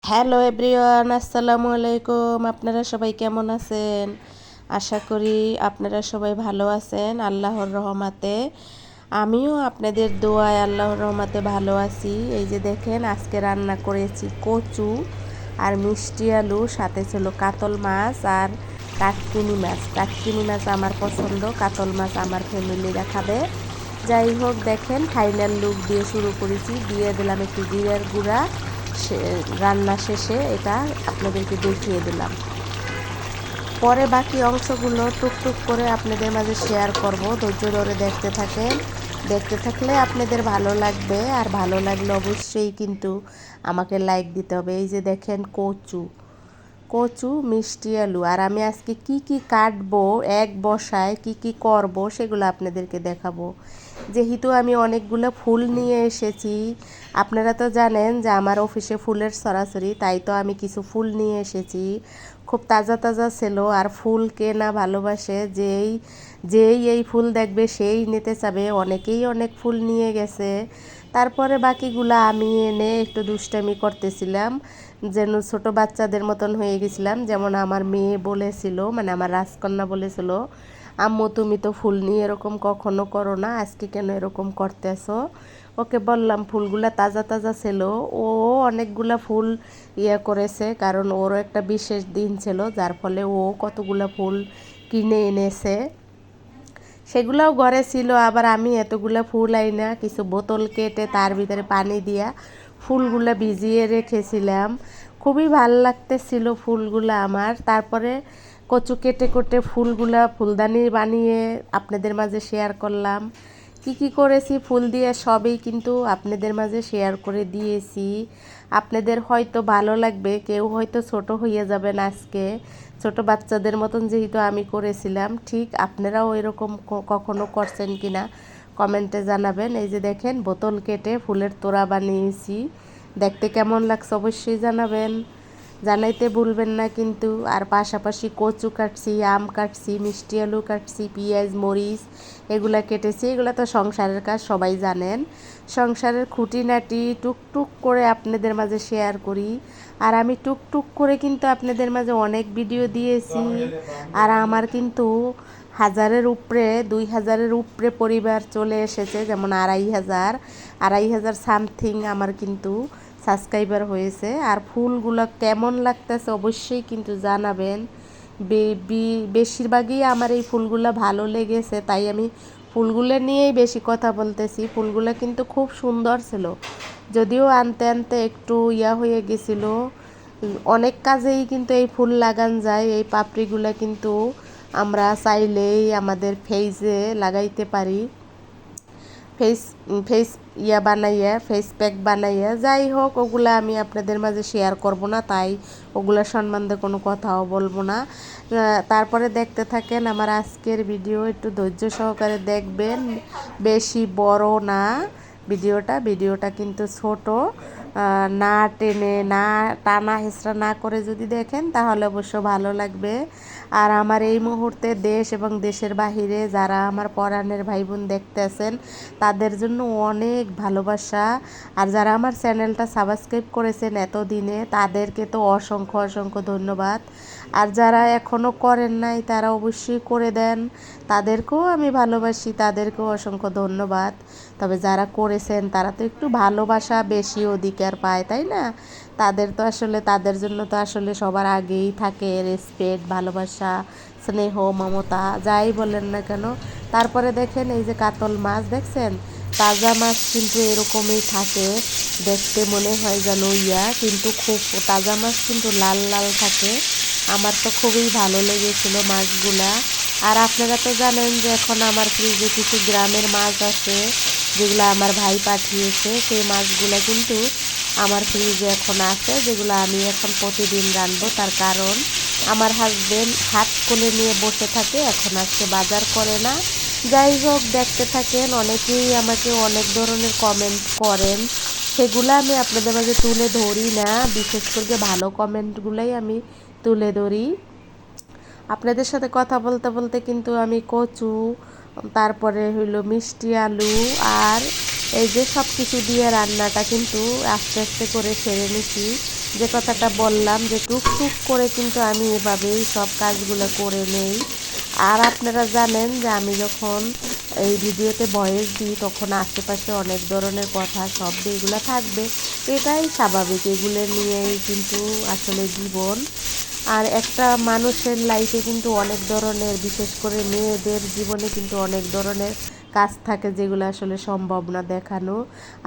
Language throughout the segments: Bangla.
হ্যালো এভরিওয়ান, আসসালামু আলাইকুম। আপনারা সবাই কেমন আছেন? আশা করি আপনারা সবাই ভালো আছেন আল্লাহর রহমতে। আমিও আপনাদের দোয়ায় আল্লাহর রহমতে ভালো আছি। এই যে দেখেন, আজকে রান্না করেছি কচু আর মিষ্টি আলু, সাথে ছিল কাতল মাছ আর টাটকিনি মাছ। টাটকিনি মাছ আমার পছন্দ, কাতল মাছ আমার ফ্যামিলিরা খাবে। যাই হোক, দেখেন ফাইনাল লুক দিয়ে শুরু করেছি। দিয়ে দিলাম একটু জিরার গুঁড়া। রান্না শেষে এটা আপনাদেরকে দেখিয়ে দিলাম। পরে বাকি অংশগুলো টুকটুক করে আপনাদের মাঝে শেয়ার করব। ধৈর্য ধরে দেখতে থাকেন। দেখতে থাকলে আপনাদের ভালো লাগবে, আর ভালো লাগলে অবশ্যই কিন্তু আমাকে লাইক দিতে হবে। এই যে দেখেন, কচু কচু মিষ্টি আলু, আর আমি আজকে কি কি কাটবো, এক বসায় কি কি করব সেগুলো আপনাদেরকে দেখাবো। যেহেতু আমি অনেকগুলো ফুল নিয়ে এসেছি, আপনারা তো জানেন যে আমার অফিসে ফুলের সরাসরি, তাই তো আমি কিছু ফুল নিয়ে এসেছি। খুব তাজা তাজা ছিল, আর ফুল কে না ভালোবাসে। যেই যেই এই ফুল দেখবে সেই নিতে চাবে। অনেকেই অনেক ফুল নিয়ে গেছে। তারপরে বাকিগুলো আমি এনে একটু দুষ্টামি করতেছিলাম, যেন ছোট বাচ্চাদের মতন হয়ে গেছিলাম। যেমন আমার মেয়ে বলেছিল, মানে আমার রাজকন্যা বলেছিল, আম্মু তুমি তো ফুল নিয়ে এরকম কখনো করো না, আজকে কেন এরকম করতেছো? ওকে বললাম ফুলগুলা তাজা তাজা ছিল। ও অনেকগুলা ফুল করেছে, কারণ ওরও একটা বিশেষ দিন ছিল, যার ফলে ও কতগুলা ফুল কিনে এনেছে। সেগুলোও ঘরে ছিল। আবার আমি এতগুলো ফুল আইনা কিছু বোতল কেটে তার ভিতরে পানি দিয়া ফুলগুলো ভিজিয়ে রেখেছিলাম। খুবই ভাল লাগতেছিল ফুলগুলো আমার। তারপরে কচু কেটে কেটে ফুলগুলা ফুলদানি বানিয়ে আপনাদের মাঝে শেয়ার করলাম। কি কি করেছি ফুল দিয়ে সবই কিন্তু আপনাদের মাঝে শেয়ার করে দিয়েছি। আপনাদের হয়তো ভালো লাগবে, কেউ হয়তো ছোট হয়ে যাবেন আজকে। ছোট বাচ্চাদের মতন যেহেতু আমি করেছিলাম, ঠিক আপনারাও এরকম কখনো করছেন কিনা কমেন্টে জানাবেন। এই যে দেখেন, বোতল কেটে ফুলের তোড়া বানিয়েছি। দেখতে কেমন লাগছে অবশ্যই জানাবেন, জানাইতে ভুলবেন না কিন্তু। আর পাশাপাশি কচু কাটছি, আম কাটছি, মিষ্টি আলু কাটছি, পেঁয়াজ মরিচ এগুলা কেটেছি। এগুলো তো সংসারের কাজ, সবাই জানেন। সংসারের খুঁটিনাটি টুকটুক করে আপনাদের মাঝে শেয়ার করি। আর আমি টুকটুক করে কিন্তু আপনাদের মাঝে অনেক ভিডিও দিয়েছি। আর আমার কিন্তু 1000-এর উপরে, 2000-এর উপরে পরিবার চলে এসেছে। যেমন 2500 সামথিং আমার কিন্তু সাবস্ক্রাইবার হয়েছে। আর ফুলগুলো কেমন লাগতেছে অবশ্যই কিন্তু জানাবেন। বেশিরভাগই আমার এই ফুলগুলো ভালো লেগেছে, তাই আমি ফুলগুলো নিয়েই বেশি কথা বলতেছি। ফুলগুলো কিন্তু খুব সুন্দর ছিল, যদিও আনতে আনতে একটু হয়ে গেছিলো। অনেক কাজেই কিন্তু এই ফুল লাগান যায়। এই পাপড়িগুলো কিন্তু আমরা চাইলেই আমাদের ফেসে লাগাইতে পারি। ফেস ফেস বানাইয়া, ফেস প্যাক বানাইয়া। যাই হোক, ওগুলা আমি আপনাদের মাঝে শেয়ার করব না, তাই ওগুলা সম্বন্ধে কোনো কথাও বলবো না। তারপরে দেখতে থাকেন আমার আজকের ভিডিও, একটু ধৈর্য সহকারে দেখবেন। বেশি বড় না ভিডিওটা কিন্তু ছোট। না টেনে, না টানা হেঁচড়া না করে যদি দেখেন তাহলে অবশ্য ভালো লাগবে। আর আমার এই মুহূর্তে দেশ এবং দেশের বাহিরে যারা আমার পরাণের ভাই বোন দেখতেছেন, তাদের জন্য অনেক ভালোবাসা। আর যারা আমার চ্যানেলটা সাবস্ক্রাইব করেছেন এতদিনে, তাদেরকে তো অসংখ্য অসংখ্য ধন্যবাদ। আর যারা এখনও করেন নাই, তারা অবশ্যই করে দেন। তাদেরকেও আমি ভালোবাসি, তাদেরকেও অসংখ্য ধন্যবাদ। তবে যারা করেছেন তারা তো একটু ভালোবাসা বেশি অধিকার পায়, তাই না? তাদের জন্য তো আসলে সবার আগেই থাকে রেসপেক্ট, ভালোবাসা, স্নেহ, মমতা, যাই বলেন না কেন। তারপরে দেখেন, এই যে কাতল মাছ দেখছেন, তাজা মাছ কিন্তু এরকমই থাকে। দেখতে মনে হয় যেন কিন্তু খুব তাজা মাছ কিন্তু লাল লাল থাকে। আমার তো খুবই ভালো লেগেছিল মাছগুলা। আর আপনারা তো জানেন যে এখন আমার ফ্রিজে কিছু গ্রামের মাছ আছে, যেগুলো আমার ভাই পাঠিয়েছে। সেই মাছগুলো কিন্তু আমার ফ্রিজে এখন আছে, যেগুলো আমি এখন প্রতিদিন রাঁধবো। তার কারণ আমার হাজবেন্ড হাত কোলে নিয়ে বসে থাকে, এখন আজকে বাজার করে না। যাই হোক, দেখতে থাকেন। অনেকেই আমাকে অনেক ধরনের কমেন্ট করেন, সেগুলো আমি আপনাদের মাঝে তুলে ধরি না। বিশেষ করে ভালো কমেন্টগুলোই আমি তুলে ধরি। আপনাদের সাথে কথা বলতে বলতে কিন্তু আমি কচু, তারপরে হইলো মিষ্টি আলু, আর এই যে সব কিছু দিয়ে রান্নাটা কিন্তু আস্তে আস্তে করে সেরে নিছি। যে কথাটা বললাম যে টুকটুক করে কিন্তু আমি এভাবেই সব কাজগুলো করে নেই। আর আপনারা জানেন যে আমি যখন এই ভিডিওতে ভয়েস দিই তখন আশেপাশে অনেক ধরনের কথা শব্দ এগুলো থাকবে, এটাই স্বাভাবিক, এগুলো নিয়েই কিন্তু আসলে জীবন। আর একটা মানুষের লাইফে কিন্তু অনেক ধরনের, বিশেষ করে মেয়েদের জীবনে কিন্তু অনেক ধরনের কাজ থাকে যেগুলো আসলে সম্ভব না দেখানো।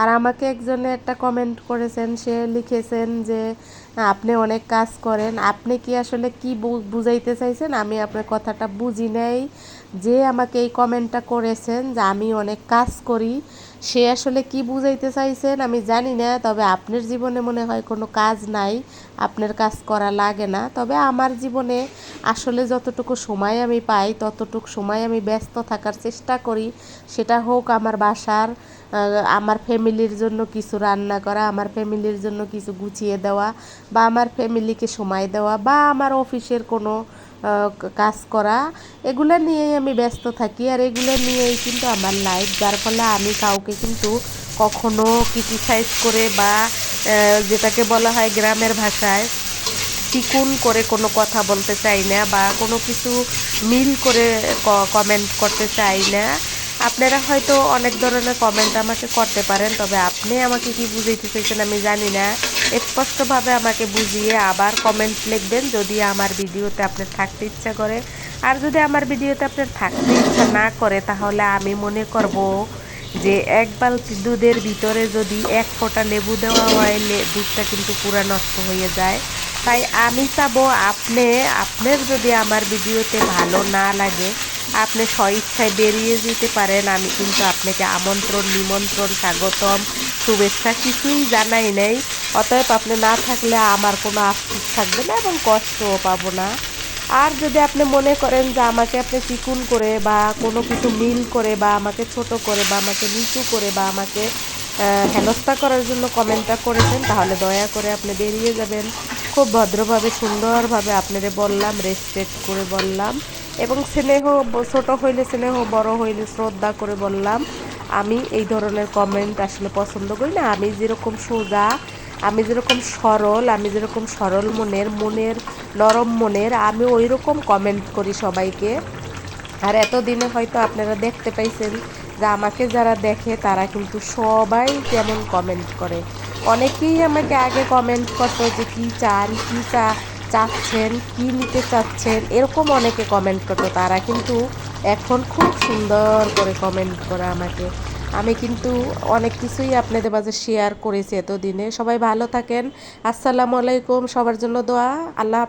আর আমাকে একজনে একটা কমেন্ট করেছেন, সে লিখেছেন যে আপনি অনেক কাজ করেন, আপনি কি আসলে কি বুঝাইতে চাইছেন আমি আপনার কথাটা বুঝি নাই। যে আমাকে এই কমেন্টটা করেছেন যে আমি অনেক কাজ করি, সে আসলে কি বুঝাইতে চাইছেন আমি জানি না। তবে আপনার জীবনে মনে হয় কোনো কাজ নাই, আপনার কাজ করা লাগে না। তবে আমার জীবনে আসলে যতটুকু সময় আমি পাই ততটুকু সময় আমি ব্যস্ত থাকার চেষ্টা করি। সেটা হোক আমার বাসার, আমার ফ্যামিলির জন্য কিছু রান্না করা, আমার ফ্যামিলির জন্য কিছু গুছিয়ে দেওয়া, বা আমার ফ্যামিলিকে সময় দেওয়া, বা আমার অফিসের কোনো কাজ করা, এগুলো নিয়েই আমি ব্যস্ত থাকি। আর এগুলো নিয়েই কিন্তু আমার লাইফ, যার ফলে আমি কাউকে কিন্তু কখনো ক্রিটিসাইজ করে বা যেটাকে বলা হয় গ্রামের ভাষায় চিকুন করে কোনো কথা বলতে চাই না, বা কোনো কিছু মিল করে কমেন্ট করতে চাই না। আপনারা হয়তো অনেক ধরনের কমেন্ট আমাকে করতে পারেন, তবে আপনি আমাকে কি বুঝাইতে চাইছেন আমি জানি না। স্পষ্টভাবে আমাকে বুঝিয়ে আবার কমেন্ট লিখবেন যদি আমার ভিডিওতে আপনার থাকতে ইচ্ছা করে। আর যদি আমার ভিডিওতে আপনার থাকতে ইচ্ছা না করে তাহলে আমি মনে করব যে এক বালতি দুধের ভিতরে যদি এক ফোঁটা লেবু দেওয়া হয় দুধটা কিন্তু পুরা নষ্ট হয়ে যায়। তাই আমি চাবো আপনার যদি আমার ভিডিওতে ভালো না লাগে আপনি স্বইচ্ছায় বেরিয়ে যেতে পারেন। আমি কিন্তু আপনাকে আমন্ত্রণ, নিমন্ত্রণ, স্বাগতম, শুভেচ্ছা কিছুই জানাই নাই। অতএব আপনি না থাকলে আমার কোনো আফসোস থাকবে না এবং কষ্টও পাবো না। আর যদি আপনি মনে করেন যে আমাকে আপনি চিকুন করে বা কোনো কিছু মিল করে বা আমাকে ছোট করে বা আমাকে নিচু করে বা আমাকে হেনস্থা করার জন্য কমেন্টটা করেছেন, তাহলে দয়া করে আপনি বেরিয়ে যাবেন। খুব ভদ্রভাবে সুন্দরভাবে আপনারে বললাম, রেসপেক্ট করে বললাম, এবং স্নেহ, ছোট হইলে স্নেহ, বড় হইলে শ্রদ্ধা করে বললাম। আমি এই ধরনের কমেন্ট আসলে পছন্দ করি না। আমি যেরকম সোজা, আমি যেরকম সরল, আমি যেরকম সরল মনের নরম মনের, আমি ওই রকম কমেন্ট করি সবাইকে। আর এতদিনে হয়তো আপনারা দেখতে পাইছেন যে আমাকে যারা দেখে তারা কিন্তু সবাই কেমন কমেন্ট করে। অনেকেই আমাকে আগে কমেন্ট করতো যে কী চান, কী চাচ্ছেন, কী নিতে চাচ্ছেন, এরকম অনেকে কমেন্ট করতো। তারা কিন্তু এখন খুব সুন্দর করে কমেন্ট করে আমাকে। আমি কিন্তু অনেক কিছুই আপনাদের মাঝে শেয়ার করেছি এতদিনে। সবাই ভালো থাকেন। আসসালামু আলাইকুম। সবার জন্য দোয়া। আল্লাহ